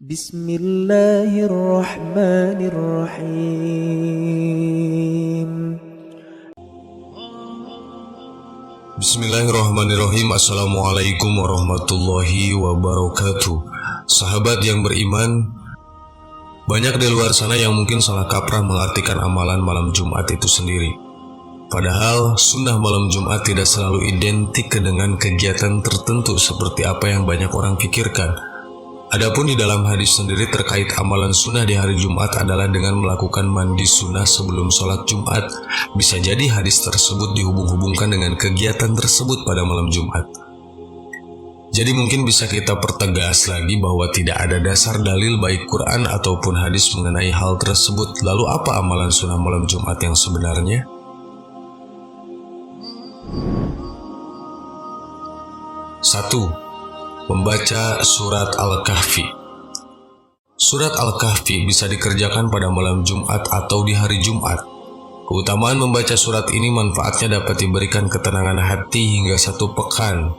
Bismillahirrahmanirrahim. Bismillahirrahmanirrahim. Assalamualaikum warahmatullahi wabarakatuh. Sahabat yang beriman, banyak di luar sana yang mungkin salah kaprah mengartikan amalan malam Jumat itu sendiri. Padahal sunnah malam Jumat tidak selalu identik dengan kegiatan tertentu seperti apa yang banyak orang pikirkan. Adapun di dalam hadis sendiri terkait amalan sunnah di hari Jumat adalah dengan melakukan mandi sunnah sebelum sholat Jumat. Bisa jadi hadis tersebut dihubung-hubungkan dengan kegiatan tersebut pada malam Jumat. Jadi mungkin bisa kita pertegas lagi bahwa tidak ada dasar dalil baik Quran ataupun hadis mengenai hal tersebut. Lalu apa amalan sunnah malam Jumat yang sebenarnya? Satu, membaca surat Al-Kahfi. Surat Al-Kahfi bisa dikerjakan pada malam Jumat atau di hari Jumat. Keutamaan membaca surat ini manfaatnya dapat diberikan ketenangan hati hingga 1 pekan.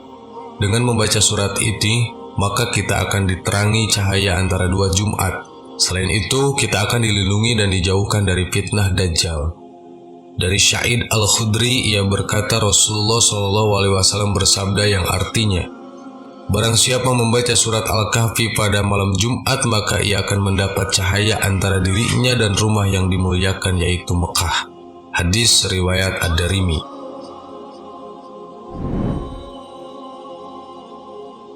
Dengan membaca surat ini, maka kita akan diterangi cahaya antara 2 Jumat. Selain itu, kita akan dilindungi dan dijauhkan dari fitnah Dajjal. Dari Sa'id Al-Khudri, ia berkata Rasulullah SAW bersabda yang artinya, barang siapa membaca surat Al-Kahfi pada malam Jumat, maka ia akan mendapat cahaya antara dirinya dan rumah yang dimuliakan, yaitu Mekah. Hadis riwayat Ad-Darimi.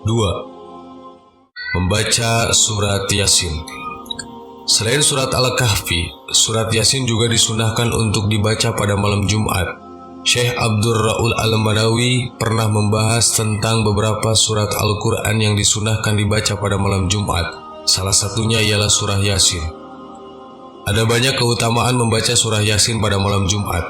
2. Membaca surat Yasin. Selain surat Al-Kahfi, surat Yasin juga disunahkan untuk dibaca pada malam Jumat. Syekh Abdul Ra'ul Al-Manawi pernah membahas tentang beberapa surat Al-Quran yang disunahkan dibaca pada malam Jumat. Salah satunya ialah surah Yasin. Ada banyak keutamaan membaca surah Yasin pada malam Jumat.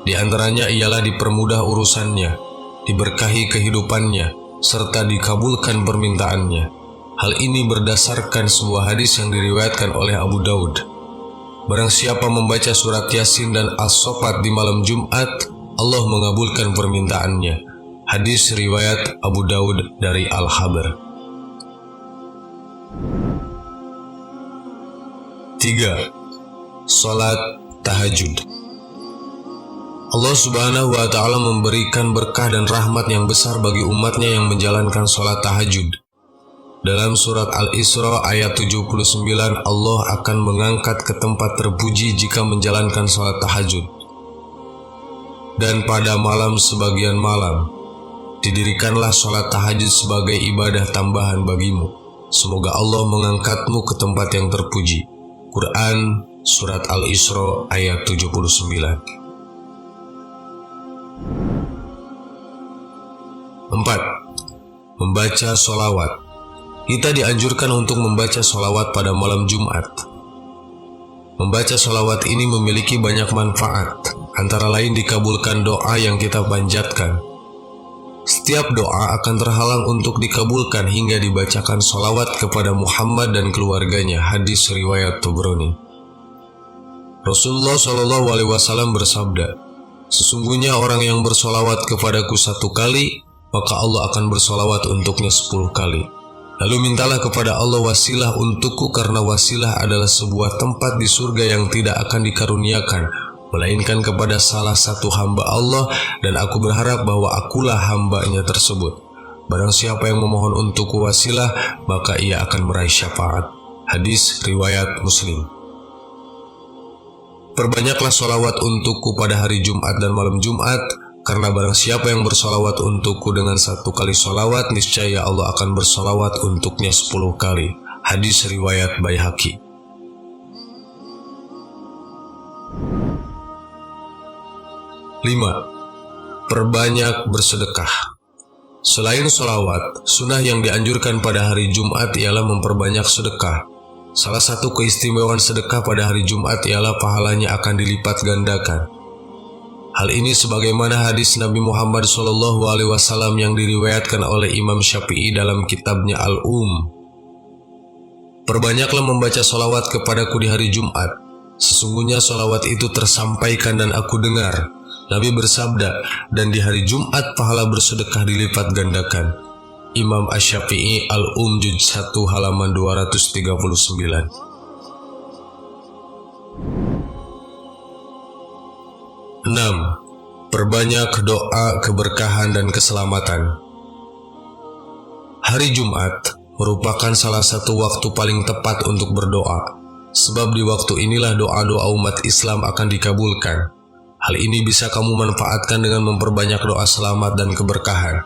Di antaranya ialah dipermudah urusannya, diberkahi kehidupannya, serta dikabulkan permintaannya. Hal ini berdasarkan sebuah hadis yang diriwayatkan oleh Abu Daud. Barang siapa membaca surat Yasin dan As-Saffat di malam Jumat, Allah mengabulkan permintaannya. Hadis riwayat Abu Daud dari Al-Habar. 3. Salat tahajud. Allah Subhanahu wa Ta'ala memberikan berkah dan rahmat yang besar bagi umatnya yang menjalankan salat tahajud. Dalam surat Al-Isra ayat 79, Allah akan mengangkat ke tempat terpuji jika menjalankan salat tahajud. Dan pada malam sebagian malam, didirikanlah sholat tahajud sebagai ibadah tambahan bagimu. Semoga Allah mengangkatmu ke tempat yang terpuji. Quran Surat Al-Isra ayat 79. 4. Membaca sholawat. Kita dianjurkan untuk membaca sholawat pada malam Jumat. Membaca sholawat ini memiliki banyak manfaat. Antara lain dikabulkan doa yang kita panjatkan. Setiap doa akan terhalang untuk dikabulkan hingga dibacakan sholawat kepada Muhammad dan keluarganya. Hadis riwayat Tabrani. Rasulullah SAW bersabda, sesungguhnya orang yang bersolawat kepadaku 1 kali, maka Allah akan bersolawat untuknya 10 kali. Lalu mintalah kepada Allah wasilah untukku, karena wasilah adalah sebuah tempat di surga yang tidak akan dikaruniakan melainkan kepada salah satu hamba Allah, dan aku berharap bahwa akulah hambanya tersebut. Barang siapa yang memohon untukku wasilah, maka ia akan meraih syafaat. Hadis riwayat Muslim. Perbanyaklah sholawat untukku pada hari Jumat dan malam Jumat, karena barang siapa yang bersolawat untukku dengan 1 kali sholawat, niscaya Allah akan bersolawat untuknya 10 kali. Hadis riwayat Baihaqi. 5. Perbanyak bersedekah. Selain sholawat, sunnah yang dianjurkan pada hari Jumat ialah memperbanyak sedekah. Salah satu keistimewaan sedekah pada hari Jumat ialah pahalanya akan dilipat gandakan. Hal ini sebagaimana hadis Nabi Muhammad SAW yang diriwayatkan oleh Imam Syafi'i dalam kitabnya Al-Um. Perbanyaklah membaca sholawat kepadaku di hari Jumat. Sesungguhnya sholawat itu tersampaikan dan aku dengar. Nabi bersabda, dan di hari Jumat pahala bersedekah dilipat gandakan. Imam Asy-Syafi'i Al-Juz 1 halaman 239. 6. Perbanyak doa keberkahan dan keselamatan. Hari Jumat merupakan salah satu waktu paling tepat untuk berdoa, sebab di waktu inilah doa-doa umat Islam akan dikabulkan. Hal ini bisa kamu manfaatkan dengan memperbanyak doa selamat dan keberkahan.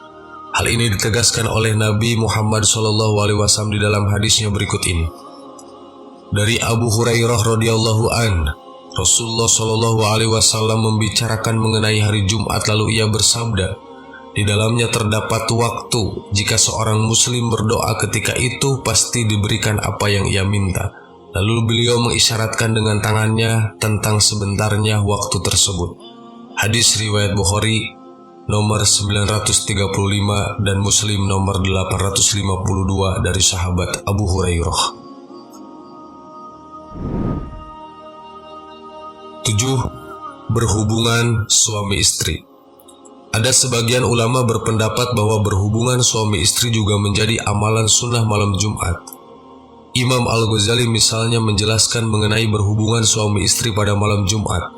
Hal ini ditegaskan oleh Nabi Muhammad SAW di dalam hadisnya berikut ini. Dari Abu Hurairah radhiyallahu an, Rasulullah SAW membicarakan mengenai hari Jumat, lalu ia bersabda, di dalamnya terdapat waktu jika seorang muslim berdoa ketika itu pasti diberikan apa yang ia minta. Lalu beliau mengisyaratkan dengan tangannya tentang sebentarnya waktu tersebut. Hadis riwayat Bukhari nomor 935 dan Muslim nomor 852 dari sahabat Abu Hurairah. 7. Berhubungan suami istri. Ada sebagian ulama berpendapat bahwa berhubungan suami istri juga menjadi amalan sunnah malam Jumat. Imam Al-Ghazali misalnya menjelaskan mengenai berhubungan suami istri pada malam Jumat.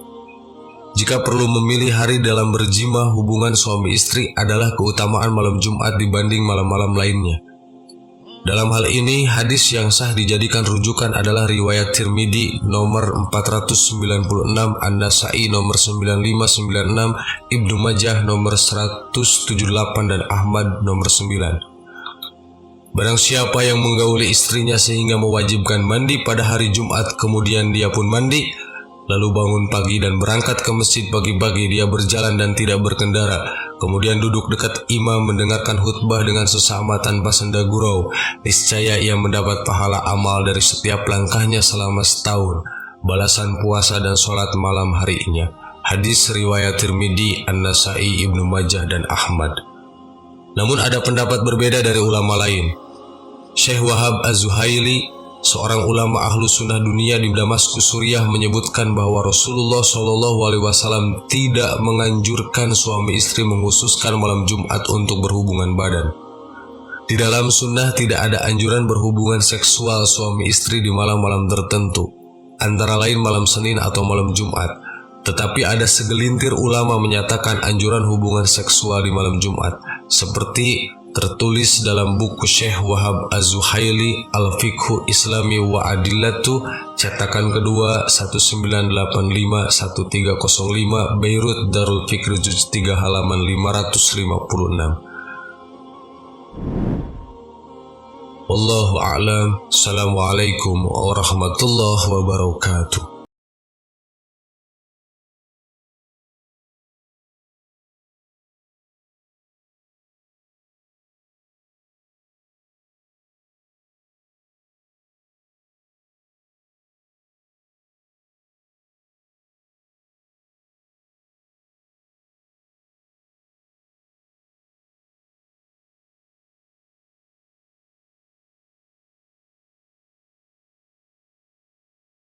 Jika perlu memilih hari dalam berjimah hubungan suami istri adalah keutamaan malam Jumat dibanding malam-malam lainnya. Dalam hal ini, hadis yang sah dijadikan rujukan adalah riwayat Tirmidzi nomor 496, An-Nasa'i nomor 9596, Ibnu Majah nomor 178 dan Ahmad nomor 9. Barang siapa yang menggauli istrinya sehingga mewajibkan mandi pada hari Jumat, kemudian dia pun mandi, lalu bangun pagi dan berangkat ke masjid pagi-pagi, dia berjalan dan tidak berkendara, kemudian duduk dekat imam mendengarkan khutbah dengan sesama tanpa senda gurau, niscaya ia mendapat pahala amal dari setiap langkahnya selama setahun, balasan puasa dan sholat malam harinya. Hadis riwayat Tirmidzi, An-Nasa'i, Ibnu Majah dan Ahmad. Namun ada pendapat berbeda dari ulama lain. Syekh Wahab Az-Zuhaili, seorang ulama ahlu sunnah dunia di Damaskus, Suriah, menyebutkan bahwa Rasulullah SAW tidak menganjurkan suami istri mengkhususkan malam Jumat untuk berhubungan badan. Di dalam sunnah tidak ada anjuran berhubungan seksual suami istri di malam-malam tertentu, antara lain malam Senin atau malam Jumat. Tetapi ada segelintir ulama menyatakan anjuran hubungan seksual di malam Jumat, seperti tertulis dalam buku Syekh Wahab Az-Zuhaili Al-Fiqhu Islami wa Adillatu, cetakan kedua 1985-1305 Beirut Darul Fikr Juz 3 halaman 556. Wallahu a'lam. Assalamualaikum warahmatullahi wabarakatuh.